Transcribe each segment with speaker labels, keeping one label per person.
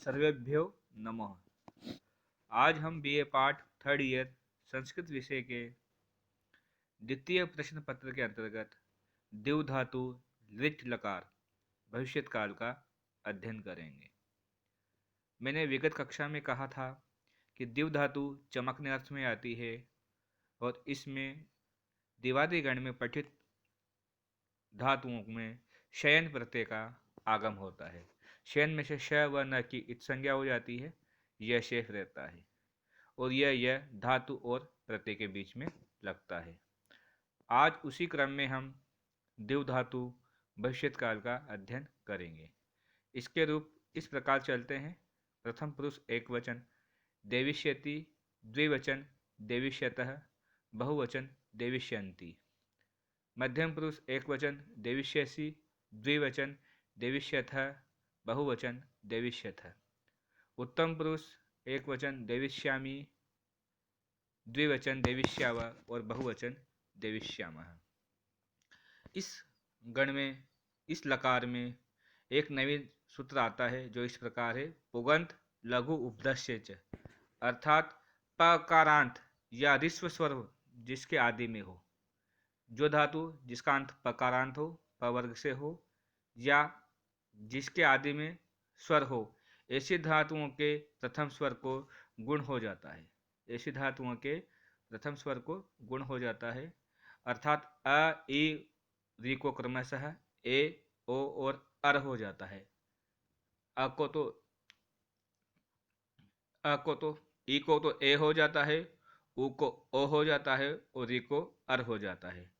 Speaker 1: सर्वेभ्यो नमः। आज हम बीए पाठ थर्ड ईयर संस्कृत विषय के द्वितीय प्रश्न पत्र के अंतर्गत दिव धातु लिट लकार भविष्यत काल का अध्ययन करेंगे। मैंने विगत कक्षा में कहा था कि दिव धातु चमकने अर्थ में आती है और इसमें दिवादी गण में पठित धातुओं में शयन प्रत्यय का आगम होता है। शयन में से श व न की इत संज्ञा हो जाती है, यह शेष रहता है और यह धातु और प्रत्यय के बीच में लगता है। आज उसी क्रम में हम दिव धातु भविष्यत काल का अध्ययन करेंगे। इसके रूप इस प्रकार चलते हैं। प्रथम पुरुष एक वचन देविष्यति, द्विवचन देविष्यतः, बहुवचन देविष्यन्ति। मध्यम पुरुष एक वचन देविष्यसि, द्विवचन देविष्यथः, बहुवचन देविष्यथः। उत्तम पुरुष एक वचन देविष्यामि, द्विवचन देविष्याव और बहुवचन देविष्यामः। इस गण में, इस लकार में एक नवीन सूत्र आता है जो इस प्रकार है। पुगंत लघु उपदस्य च, अर्थात पकारांत या ऋस्व स्वर जिसके आदि में हो, जो धातु जिसका अंत पकारांत हो, पवर्ग से हो, या जिसके आदि में स्वर हो, ऐसी धातुओं के प्रथम स्वर को गुण हो जाता है। ऐसी धातुओं के प्रथम स्वर को गुण हो जाता है, अर्थात अ, ई, री को क्रमशः ए, ओ और अर हो जाता है। अ को तो ई को तो ए हो जाता है, उ को ओ हो जाता है और री को अर हो जाता है।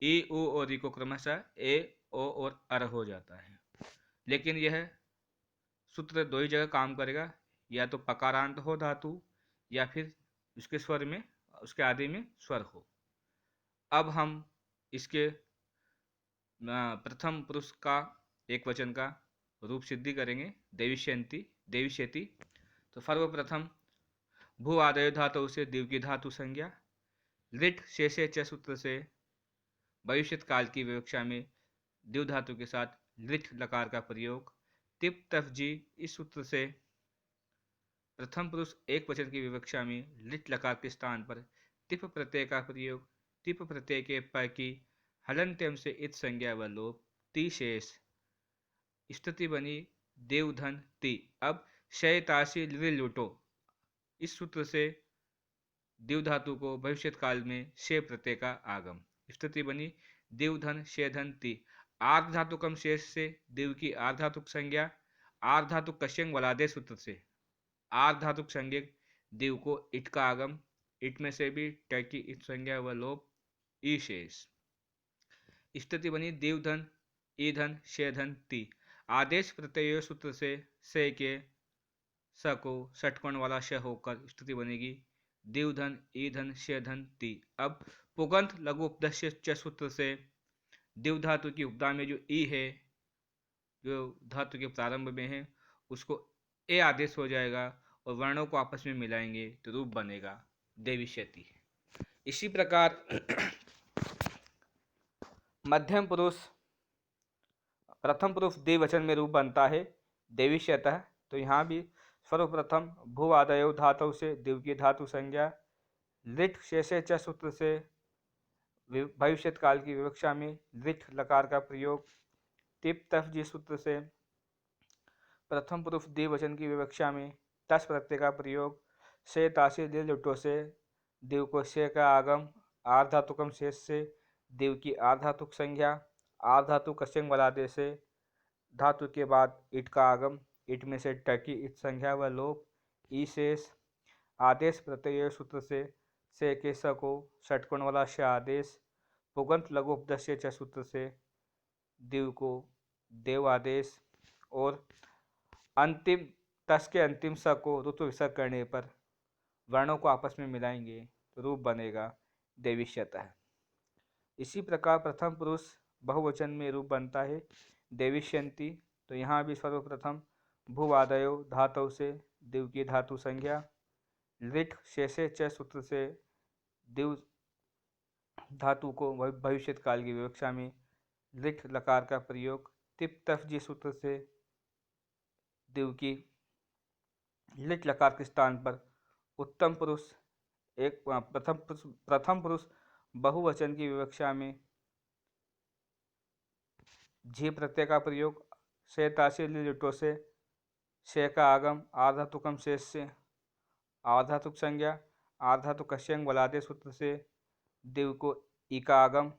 Speaker 1: ई, उ और री को क्रमशः ए, ओ और अर हो जाता है। लेकिन यह सूत्र दो ही जगह काम करेगा, या तो पकारांत हो धातु या फिर उसके स्वर में, उसके आदि में स्वर हो। अब हम इसके प्रथम पुरुष का एक वचन का रूप सिद्धि करेंगे। देविष्यन्ति, देविष्यति। तो सर्वप्रथम भू आदयो धातु से दिव की धातु संज्ञा, लिट शेषे च सूत्र से भविष्यत काल की विवक्षा में दिव धातु के साथ लिट लकार का प्रयोग। तिप तफ जी, इस सूत्र से प्रथम पुरुष एक वचन की विवक्षा में लिट लकार के स्थान पर तिप प्रत्यय का प्रयोग। तिप प्रत्यय के प की हलंत्यम से इत संज्ञा व लोप, ती शेष। स्थिति बनी देवधन ती। अब शयतासी लुटो, इस सूत्र से दिव धातु को भविष्यत काल में शे प्रत्यय का आगम। स्थिति बनी दिवधन शेधन ती। आर्ध धातुकम शेष से दिव की आर्ध धातुक संज्ञा, आर्ध धातुक कश्यंग वलादे सूत्र से आर्ध धातुक संज्ञक दिव को इट का आगम। इट में से भी ट की इत संज्ञा व लोप, ई शेष। स्थिति बनी दिवधन ईधन शेधन ती। आदेश प्रत्यय सूत्र से के स को षटकोण वाला श होकर स्थिति बनेगी दिवधन ईधन शेधन ती। अब पुगंत लघु उपदस्य च सूत्र से दिव धातु की उपदा में जो ई है, जो धातु के प्रारंभ में है, उसको ए आदेश हो जाएगा और वर्णों को आपस में मिलाएंगे तो रूप बनेगा देविष्यति। इसी प्रकार मध्यम पुरुष प्रथम पुरुष द्विवचन में रूप बनता है देविष्यतः। तो यहाँ भी सर्वप्रथम भू आदयो धातु से दिव की धातु संज्ञा, लिट शेषे च सूत्र से भविष्यत काल की विवक्षा में लिट लकार का प्रयोग। तिप तफ जी सूत्र से प्रथम पुरुष द्विवचन की विवक्षा में तस प्रत्यय का प्रयोग। से तासी दिल लुटो से दिव को से का आगम। आर्धातुकम शेष से दिव की आर्धातुक संज्ञा, आर्धातु कश्यंग वलादे से धातु के बाद इट का आगम। इट में से ट की इत संज्ञा व लोप, ई शेष। आदेश प्रत्यय सूत्र से के स को षटकोण वाला श आदेश। पुगंत लघु उपदस्य च सूत्र से दिव को देव आदेश और अंतिम तस के अंतिम स को ऋतु विसर्ग करने पर वर्णों को आपस में मिलाएंगे तो रूप बनेगा देविष्यतः। इसी प्रकार प्रथम पुरुष बहुवचन में रूप बनता है देविष्यन्ति। तो यहाँ भी सर्वप्रथम भूवादयो धातु से दिव की धातु संज्ञा, लिट शेषे च सूत्र से दिव धातु को भविष्यत काल की विवक्षा में लिट लकार का प्रयोग। तिप तफ जी सूत्र से दिव की लिट लकार के स्थान पर उत्तम पुरुष एक प्रथम पुरुष बहुवचन की विवक्षा में झी प्रत्यय का प्रयोग से तासील लिटों से शे का आगम आधातुकम शेष से आधातुक संज्ञा आधातुक कश्यंग बलादे सूत्र से दिव को ई का आगम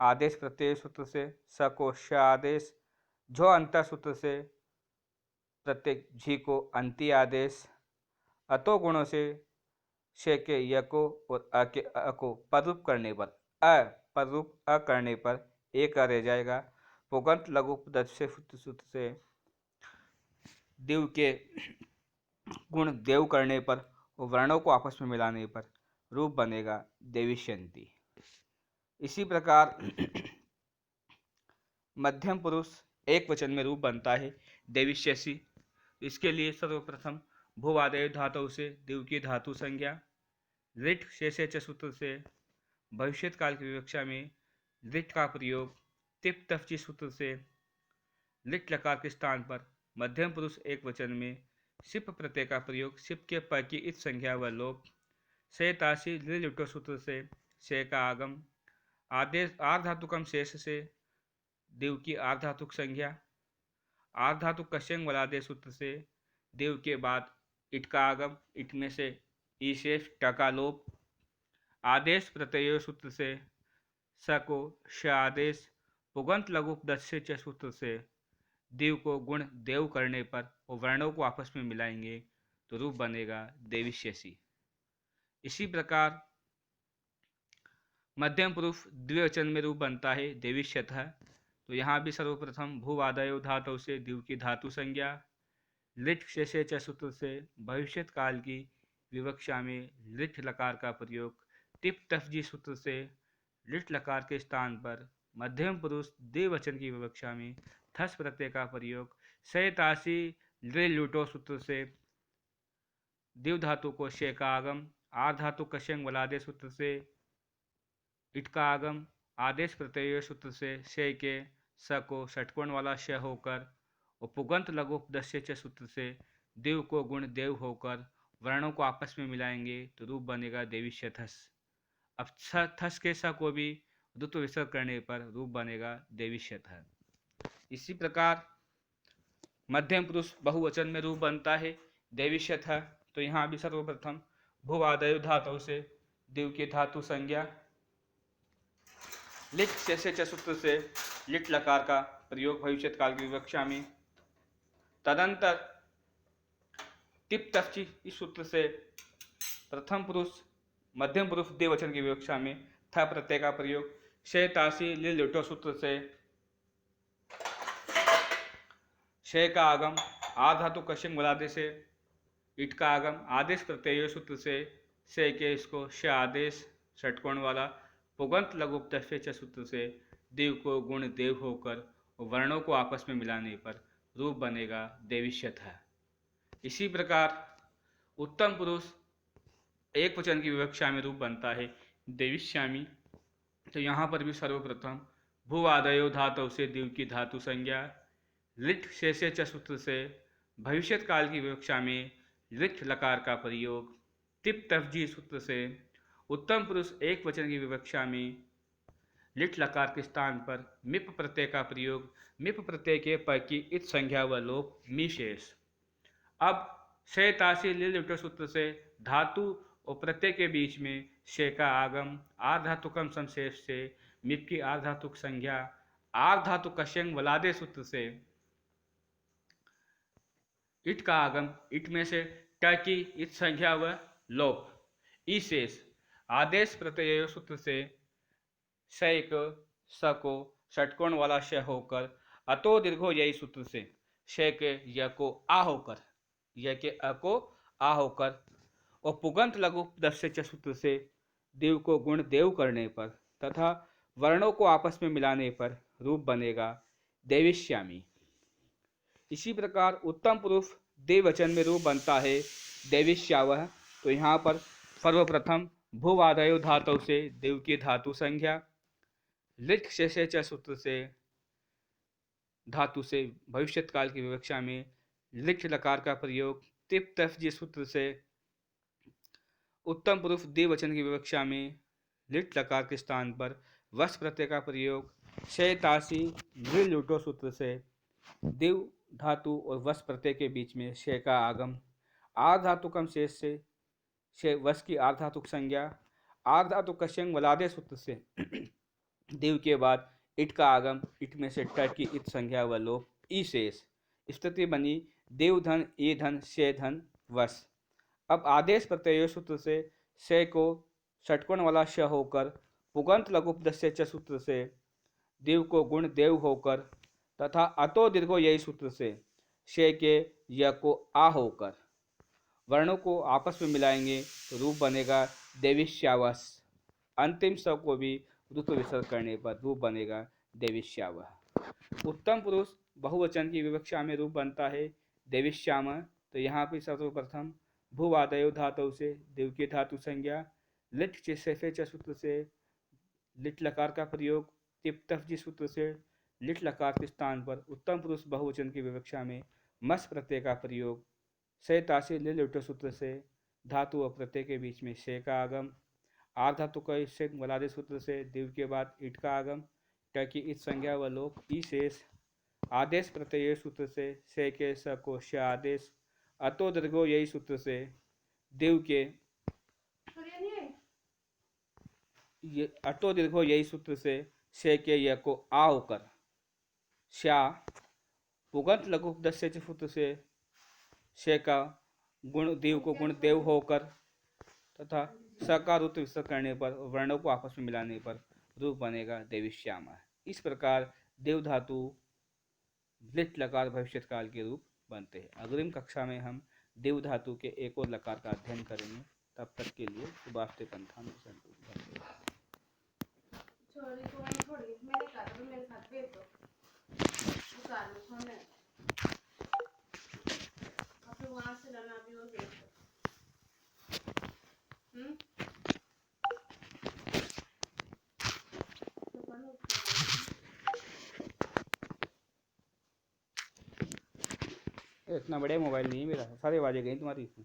Speaker 1: आदेश प्रत्यय सूत्र से स को श आदेश झो अंतर सूत्र से प्रत्येक झी को अंति आदेश अतो गुणों से शे के य को और अ के अ को पदरूप करने पर पदरूप अ करने पर एक रह जाएगा। पुगंत लघु से सूत्र से दिव के गुण देव करने पर वर्णों को आपस में मिलाने पर रूप बनेगा देविष्यंती। इसी प्रकार मध्यम पुरुष एक वचन में रूप बनता है देविष्यसी। इसके लिए सर्वप्रथम भूवादय धातु से दिव की धातु संज्ञा लिट शेषे च सूत्र से भविष्यत काल की विवक्षा में लिट का प्रयोग तिप तफची सूत्र से लिट लकार के स्थान पर मध्यम पुरुष एक वचन में सिप प्रत्यय का प्रयोग सिप के प की इत संज्ञा व लोप से तासी लिटो सूत्र से शे का आगम आदेश आर्धातुकम शेष से देव की आर्धातुक संज्ञा आर्धातुक कश्यंग वलादे सूत्र से देव के बाद इट का आगम इट में से ई शेष ट का लोप आदेश प्रत्यय सूत्र से स को श आदेश पुगंत लघु च सूत्र से देव को गुण देव करने पर और वर्णों को आपस में मिलाएंगे तो रूप बनेगा देविष्यसी। इसी प्रकार मध्यम पुरुष द्विवचन में रूप बनता है देविष्यतः। तो यहाँ भी सर्वप्रथम भूवादय धातु से दिव की धातु संज्ञा लिट शेषे च सूत्र से भविष्यत काल की विवक्षा में लिट लकार का प्रयोग टिप तफजी सूत्र से लिट लकार के स्थान पर मध्यम पुरुष द्विवचन की विवक्षा में थस प्रत्यय का प्रयोग सैतासी लुटो सूत्र से दिव धातु को शे का आगम आर धातु कश्यंग वलादे सूत्र से इट का आगम आदेश प्रत्यय सूत्र से शे के स को षटकोण वाला श होकर और पुगंत लघु च सूत्र से देव को गुण देव होकर वर्णों को आपस में मिलाएंगे तो रूप बनेगा देविष्यथस। अब थस के स को भी द्वित्व विसर्ग करने पर रूप बनेगा देविष्यथ। इसी प्रकार मध्यम पुरुष बहुवचन में रूप बनता है देविष्यथ। तो यहाँ भी सर्वप्रथम भूवादय धातु से दिव की धातु संज्ञा लिट शेषे च सूत्र से लिट लकार का प्रयोग भविष्यत काल की विवक्षा में तदंतर टिप तफची इस सूत्र से प्रथम पुरुष मध्यम पुरुष द्विवचन की विवक्षा में थ प्रत्यय का प्रयोग शे तासी लिटो सूत्र से शे का आगम आ धातु कश्यंग वलादे से इट का आगम आदेश प्रत्यय सूत्र से शे के इसको श आदेश षटकोण वाला पुगंत लघु च सूत्र से देव को गुण देव होकर वर्णों को आपस में मिलाने पर रूप बनेगा देविष्यथ। इसी प्रकार उत्तम पुरुष एक वचन की विवक्षा में रूप बनता है देविष्यामी। तो यहाँ पर भी सर्वप्रथम भूवादयो धातु से दिव की धातु संज्ञा लिट शेषे च सूत्र से भविष्यत काल की विवक्षा में लिट लकार का प्रयोग टिप तफजी सूत्र से उत्तम पुरुष एक वचन की विवक्षा में लिट लकार के स्थान पर मिप प्रत्यय का प्रयोग मिप प्रत्यय के प की इत संज्ञा व लोप मी शेष। अब शे तासी लिटो सूत्र से धातु और प्रत्यय के बीच में शे का आगम आर धातुकम संशेष से मिप की आर धातुक संज्ञा आर धातु कश्यंग वलादे सूत्र से इट का आगम इट में से ट की इत संज्ञा व लोप ई शेष आदेश प्रत्यय सूत्र से शय स को षटकोण वाला श होकर अतो दीर्घो यही सूत्र से शय के य को आ होकर य के अ को आ होकर और पुगंत लघु च सूत्र से देव को गुण देव करने पर तथा वर्णों को आपस में मिलाने पर रूप बनेगा देविष्यामी। इसी प्रकार उत्तम पुरुष देववचन में रूप बनता है देविष्यावह। तो यहाँ पर सर्वप्रथम भूवादयो धातु से देव की धातु संज्ञा लिट शेषे च सूत्र से धातु से भविष्यत काल की विवक्षा में लिट लकार का प्रयोग तिप तफजी सूत्र से उत्तम पुरुष द्विवचन की विवक्षा में लिट लकार के स्थान पर वस प्रत्यय का प्रयोग, शयतासी लुटो सूत्र से दिव धातु और वस प्रत्यय के बीच में शय का आगम, आर्ध धातुकम शेष से शय वस की आर्ध धातुक संज्ञा, आर्ध धातु कश्यंग वलादे सूत्र से दिव के बाद इट का आगम, इट में से ट की इत संज्ञा व लोप, ई शेष स्थिति बनी देवधन ए धन शय धन वस। अब आदेश प्रत्यय सूत्र से शय को षटकोण वाला श होकर, पुगंत लघुपदस्य च सूत्र से देव को गुण देव होकर तथा अतो दीर्घो यही सूत्र से शय के य को आ होकर वर्णों को आपस में मिलाएंगे तो रूप बनेगा देविश्यावस। अंतिम स को भी रूप विसर्ग करने पर रूप बनेगा देविश्यावह। उत्तम पुरुष बहुवचन की विवक्षा में रूप बनता है देविश्याम। तो यहाँ पर सर्वप्रथम भूवादयो धातु से देव की धातु संज्ञा, लिट चिसेफे च सूत्र से लिट लकार का प्रयोग, तिप तफजी सूत्र से लिट लकार के स्थान पर उत्तम पुरुष बहुवचन की विवक्षा में मस प्रत्यय का प्रयोग, शयतासी लिट सूत्र से धातु और प्रत्यय के बीच में शय का आगम, आर्ध धातु का से वलादे सूत्र से दिव के बाद ईट का आगम, ट की इत संज्ञा व लोप, ई शेष आदेश प्रत्यय सूत्र से शय के स को श आदेश, अतो दीर्घो यही सूत्र से दिव के अतो दीर्घो यही सूत्र से शय के य को आ होकर श्या, पुगंत लघुपदस्य सूत्र से शय का गुण देव को गुण देव होकर तथा सकार रूप विसर्ग करने पर वर्णों को आपस में मिलाने पर रूप बनेगा देविश्यामा। इस प्रकार देव धातु लिट लकार भविष्य काल के रूप बनते हैं। अग्रिम कक्षा में हम देव धातु के एक और लकार का अध्ययन करेंगे। तब तक के लिए सुभाष पंथा इतना बड़े मोबाइल नहीं है मेरा, सारे आवाजें गई तुम्हारी इसमें।